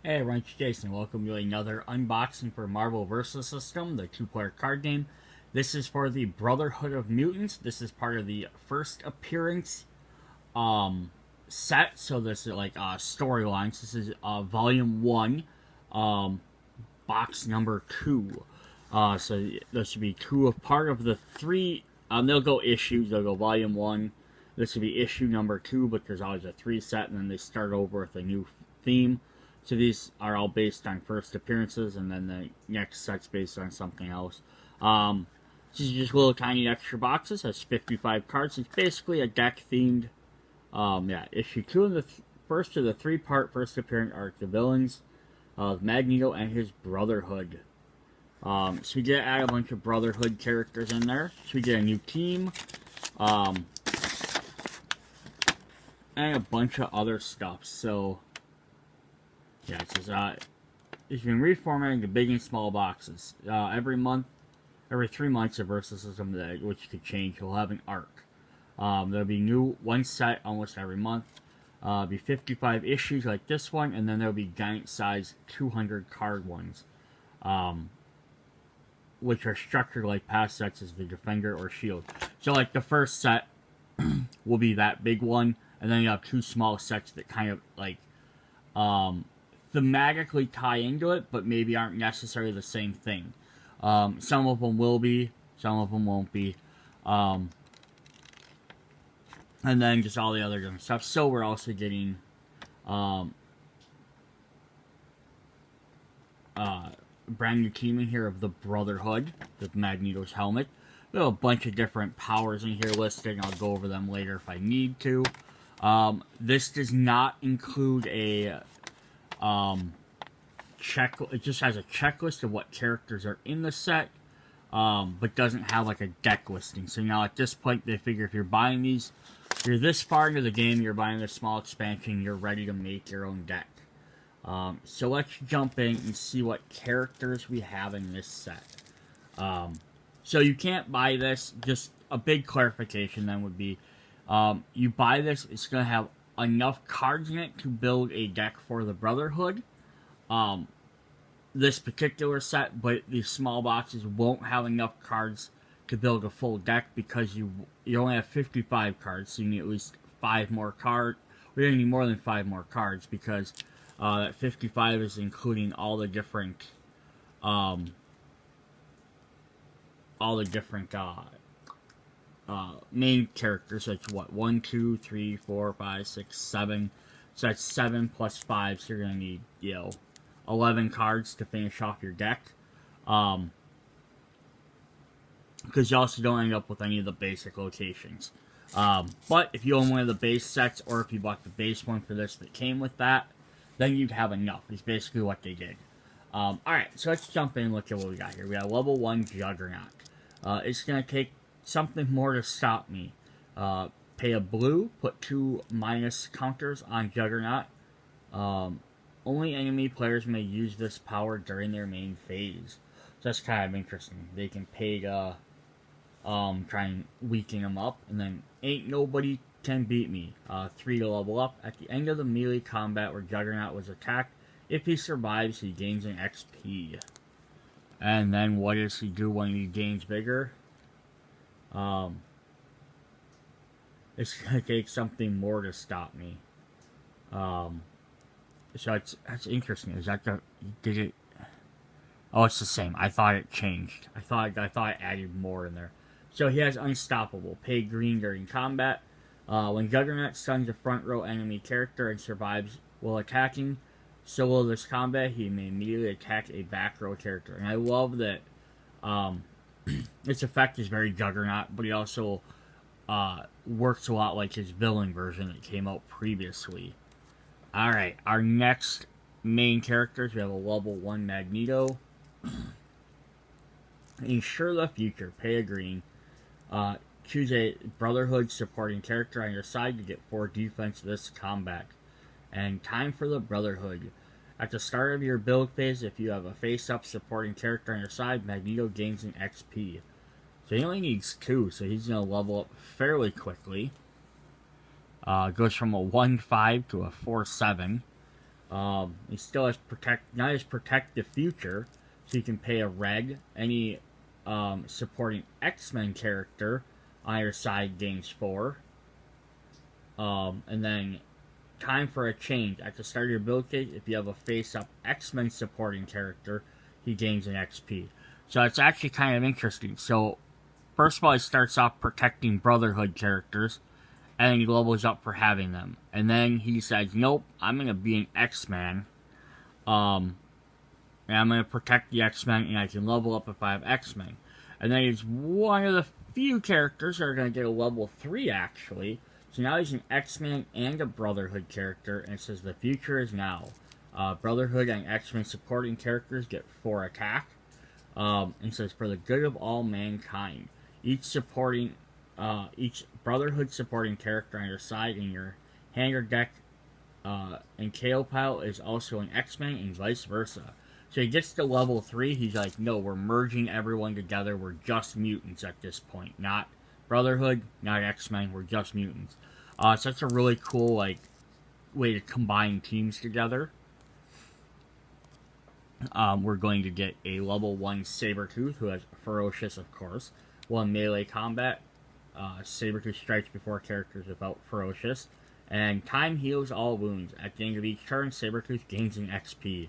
Hey everyone, it's Jason. Welcome to another unboxing for Marvel vs. System, the two-player card game. This is for the Brotherhood of Mutants. This is part of the first appearance set. So this is like storylines. This is volume 1, box number 2. So this should be two of part of the three. They'll go issues. They'll go volume 1. This would be issue number 2, but there's always a 3 set, and then they start over with a new theme. So these are all based on first appearances, and then the next set's based on something else. These are just little tiny extra boxes. Has 55 cards. It's basically a deck-themed, issue 2 in the first of the 3-part first appearance arc, the villains of Magneto and his Brotherhood. So we did add a bunch of Brotherhood characters in there. So we get a new team, and a bunch of other stuff. So yeah, it says, it's been reformatting the big and small boxes. Every 3 months, a versus system which could change. We'll have an arc. There'll be new one set almost every month. Be 55 issues like this one, and then there'll be giant size 200 card ones, which are structured like past sets as the Defender or Shield. So like the first set will be that big one, and then you have 2 small sets that kind of like thematically tie into it, but maybe aren't necessarily the same thing. Some of them will be, some of them won't be. And then just all the other different stuff. So we're also getting brand new team in here of the Brotherhood with Magneto's helmet. We have a bunch of different powers in here listed. I'll go over them later if I need to. This does not include a it just has a checklist of what characters are in the set, but doesn't have like a deck listing. So now at this point, they figure if you're buying these, you're this far into the game, you're buying this small expansion, you're ready to make your own deck. So let's jump in and see what characters we have in this set. So you can't buy this. Just a big clarification then would be, you buy this, it's going to have enough cards in it to build a deck for the Brotherhood. This particular set, but these small boxes won't have enough cards to build a full deck because you only have 55 cards, so you need at least 5 more cards. We're going to need more than 5 more cards because that 55 is including all the different main characters. That's what, 1, 2, 3, 4, 5, 6, 7. So that's 7 plus 5. So you're gonna need 11 cards to finish off your deck. Because you also don't end up with any of the basic locations. But if you own one of the base sets, or if you bought the base one for this that came with that, then you'd have enough. Is basically what they did. Alright, so let's jump in and look at what we got here. We got level 1 Juggernaut. It's going to take something more to stop me. Pay a blue, put 2 minus counters on Juggernaut. Only enemy players may use this power during their main phase. So that's kind of interesting. They can pay to try and weaken him up, and then ain't nobody can beat me. 3 to level up. At the end of the melee combat where Juggernaut was attacked, if he survives, he gains an XP. And then what does he do when he gains bigger? It's gonna take something more to stop me. So that's interesting. Is that did it? Oh, it's the same. I thought it changed. I thought I added more in there. So he has Unstoppable. Pay green during combat. When Juggernaut stuns a front row enemy character and survives while attacking, so will this combat, he may immediately attack a back row character. And I love that its effect is very Juggernaut, but he also works a lot like his villain version that came out previously. Alright, our next main characters, we have a level 1 Magneto. Ensure the future. Pay a green. Choose a Brotherhood supporting character on your side to get 4 defense this combat. And time for the Brotherhood. At the start of your build phase, if you have a face-up supporting character on your side, Magneto gains an XP. So he only needs 2, so he's going to level up fairly quickly. Goes from a 1-5 to a 4-7. He still has not his protect the future, so you can pay a red. Any supporting X-Men character on your side gains 4. And then time for a change. At the start of your build phase, if you have a face-up X-Men supporting character, he gains an XP. So it's actually kind of interesting. So first of all, he starts off protecting Brotherhood characters, and he levels up for having them. And then he says, nope, I'm going to be an X-Man. And I'm going to protect the X-Men, and I can level up if I have X-Men. And then he's one of the few characters that are going to get a level 3, actually. So now he's an X-Men and a Brotherhood character, and it says the future is now. Brotherhood and X-Men supporting characters get 4 attack. And it says, for the good of all mankind. Each Brotherhood supporting character on your side in your hand or deck and KO pile is also an X-Men and vice versa. So he gets to level 3, he's like, no, we're merging everyone together, we're just mutants at this point. Not Brotherhood, not X-Men, we're just mutants. So that's a really cool, like, way to combine teams together. We're going to get a level 1 Sabretooth, who has Ferocious, of course. 1 melee combat. Sabretooth strikes before characters without Ferocious. And time heals all wounds. At the end of each turn, Sabretooth gains an XP.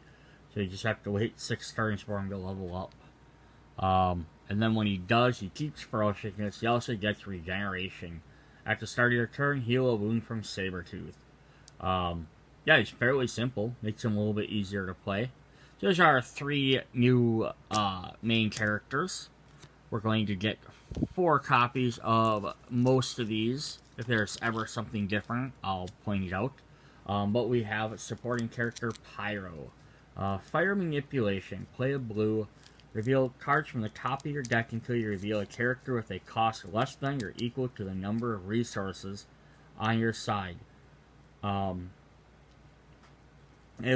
So you just have to wait 6 turns for him to level up. And then when he does, he keeps Ferociousness. He also gets Regeneration. At the start of your turn, heal a wound from Sabretooth. Yeah, it's fairly simple. Makes him a little bit easier to play. So those are our 3 new main characters. We're going to get 4 copies of most of these. If there's ever something different, I'll point it out. But we have supporting character Pyro. Fire Manipulation. Play a blue. Reveal cards from the top of your deck until you reveal a character with a cost less than or equal to the number of resources on your side. It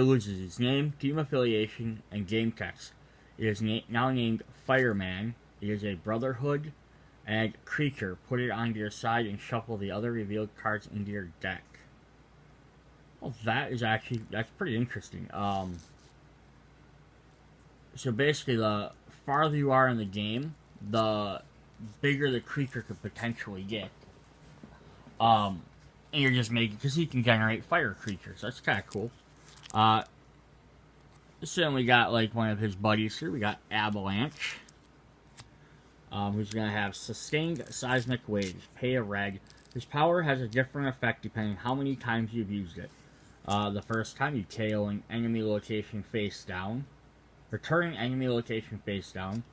loses its name, team affiliation, and game text. It is now named Fireman. It is a Brotherhood and creature. Put it onto your side and shuffle the other revealed cards into your deck. Well, that's pretty interesting. So basically, the farther you are in the game, the bigger the creature could potentially get. And you're just making, because he can generate fire creatures. That's kind of cool. So then we got like one of his buddies here. We got Avalanche. Who's going to have sustained seismic waves. Pay a red. His power has a different effect depending on how many times you've used it. The first time you KO an enemy location face down. Returning enemy location face down.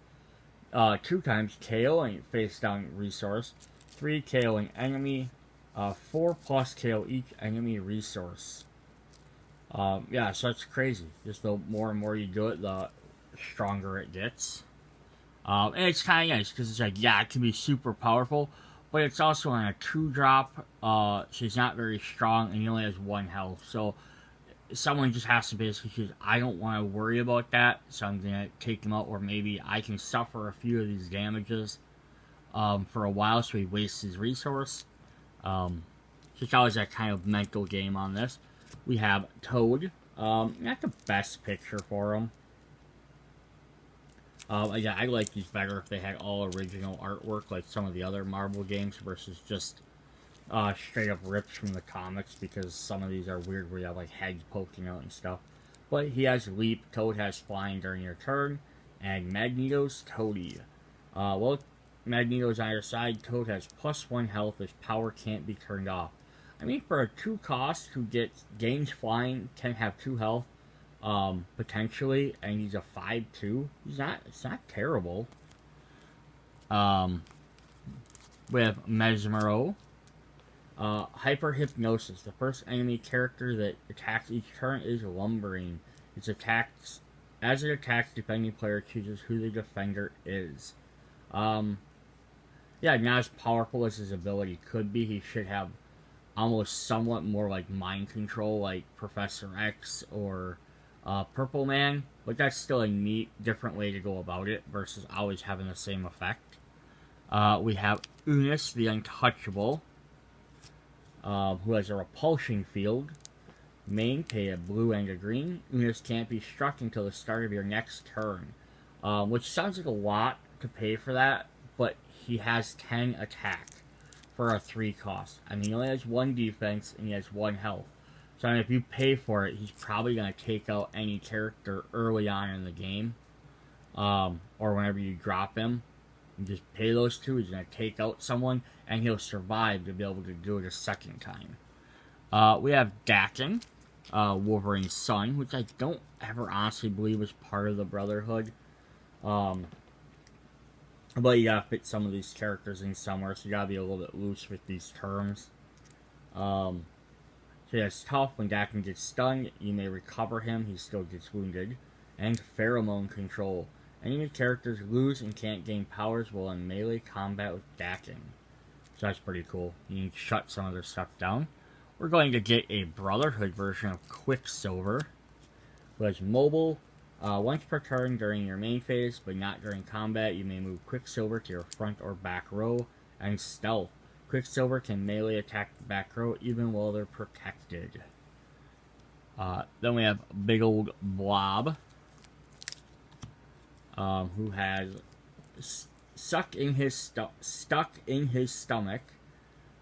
2 times KOing face down resource. 3 KOing enemy. 4 plus KO each enemy resource. Yeah, so that's crazy. Just the more and more you do it, the stronger it gets. And it's kind of nice because it's like, yeah, it can be super powerful, but it's also on a 2-drop. So he's not very strong, and he only has 1 health. So someone just has to basically choose, I don't want to worry about that, so I'm going to take him out, or maybe I can suffer a few of these damages for a while, so he wastes his resource. So it's always that kind of mental game on this. We have Toad. Not the best picture for him. Yeah, I like these better if they had all original artwork, like some of the other Marvel games, versus just straight up rips from the comics, because some of these are weird where you have like heads poking out and stuff. But he has Leap, Toad has Flying during your turn, and Magneto's Toady. Well, Magneto's on your side, Toad has +1 health, his power can't be turned off. I mean, for a 2 cost who gains Flying, can have 2 health, potentially, and he's a 5/2. It's not terrible. We have Mesmero. Hyper Hypnosis. The first enemy character that attacks each turn is Lumbering. As it attacks, defending player chooses who the defender is. Yeah, not as powerful as his ability could be. He should have almost somewhat more like mind control, like Professor X or Purple Man, but that's still a neat, different way to go about it versus always having the same effect. We have Unis, the Untouchable, who has a repulsion field. Main, pay a blue and a green. Units can't be struck until the start of your next turn. Which sounds like a lot to pay for that, but he has 10 attack for a 3 cost. I mean, he only has 1 defense and he has 1 health. So I mean, if you pay for it, he's probably going to take out any character early on in the game. Or whenever you drop him. You just pay those 2, he's going to take out someone, and he'll survive to be able to do it a second time. We have Dakin, Wolverine's son, which I don't ever honestly believe was part of the Brotherhood. But you gotta fit some of these characters in somewhere, so you gotta be a little bit loose with these terms. So yeah, it's tough. When Dakin gets stunned, you may recover him, he still gets wounded. And Pheromone Control. Enemy characters lose and can't gain powers while in melee combat with Dakin. So that's pretty cool. You can shut some of their stuff down. We're going to get a Brotherhood version of Quicksilver, who has mobile. Once per turn during your main phase, but not during combat, you may move Quicksilver to your front or back row. And Stealth. Quicksilver can melee attack the back row even while they're protected. Then we have Big Old Blob, who has stuck in his stomach.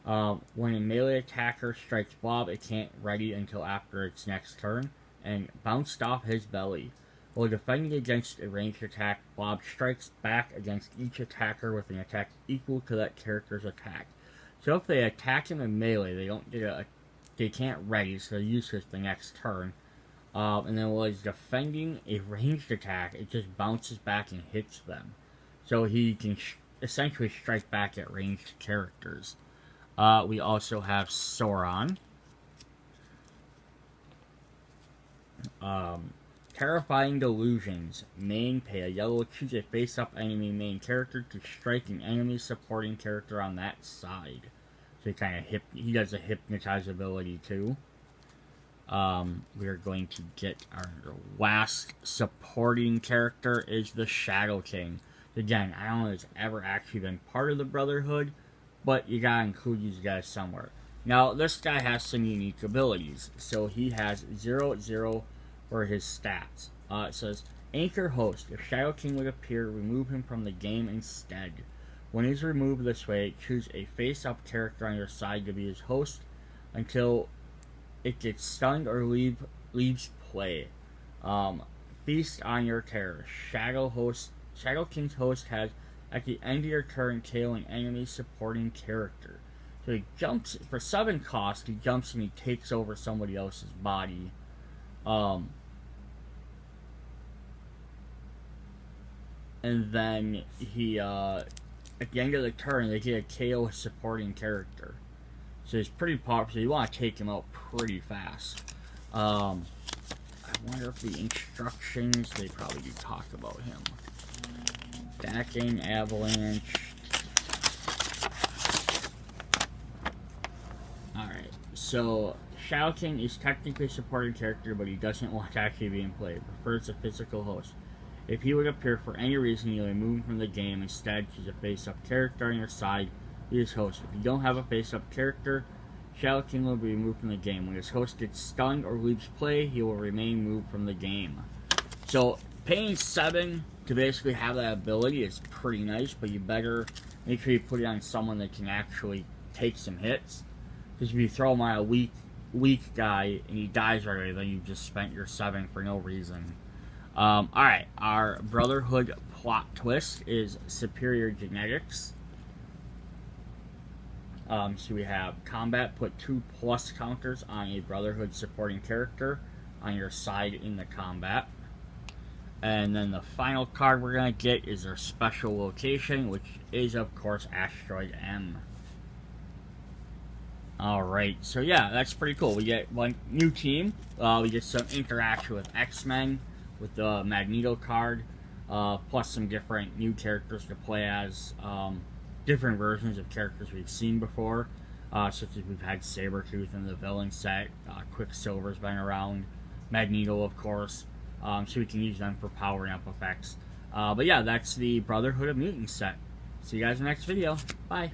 When a melee attacker strikes Blob, it can't ready until after its next turn, and bounced off his belly. While defending against a ranged attack, Blob strikes back against each attacker with an attack equal to that character's attack. So if they attack him in melee, they can't ready, so they're useless the next turn. And then while he's defending a ranged attack, it just bounces back and hits them. So he can essentially strike back at ranged characters. We also have Sauron. Terrifying Delusions. Main, pay a yellow, choose a face-up enemy main character to strike an enemy supporting character on that side. So he does a hypnotize ability too. We are going to get our last supporting character is the Shadow King. Again, I don't know if it's ever actually been part of the Brotherhood, but you gotta include these guys somewhere. Now, this guy has some unique abilities. So he has 0/0 for his stats. It says, Anchor Host. If Shadow King would appear, remove him from the game instead. When he's removed this way, choose a face-up character on your side to be his host until it gets stunned or leaves play. Feast on your terror. Shadow King's host has, at the end of your turn, KO an enemy supporting character. So he jumps, for 7 cost, he jumps and he takes over somebody else's body. And then he, at the end of the turn, they get a KO a supporting character. So he's pretty popular. So you want to take him out pretty fast. I wonder if the instructions, they probably do talk about him. Dakin, Avalanche. Alright, so Shadow King is technically a supporting character, but he doesn't want to actually be in play. Prefers a physical host. If he would appear for any reason, you remove him from the game. Instead, choose a face-up character on your side. Be his host. If you don't have a face-up character, Shadow King will be removed from the game. When his host gets stunned or leaves play, he will remain moved from the game. So, paying 7 to basically have that ability is pretty nice, but you better make sure you put it on someone that can actually take some hits. Because if you throw him on a weak guy and he dies right away, then you just spent your 7 for no reason. Alright, our Brotherhood plot twist is superior genetics. So we have combat, put 2+ counters on a Brotherhood supporting character on your side in the combat. And then the final card we're going to get is our special location, which is, of course, Asteroid M. Alright, so yeah, that's pretty cool. We get one new team. We get some interaction with X-Men, with the Magneto card, plus some different new characters to play as, different versions of characters we've seen before, such as we've had Sabretooth in the villain set, Quicksilver's been around, Magneto, of course, so we can use them for powering up effects. But yeah, that's the Brotherhood of Mutants set. See you guys in the next video. Bye.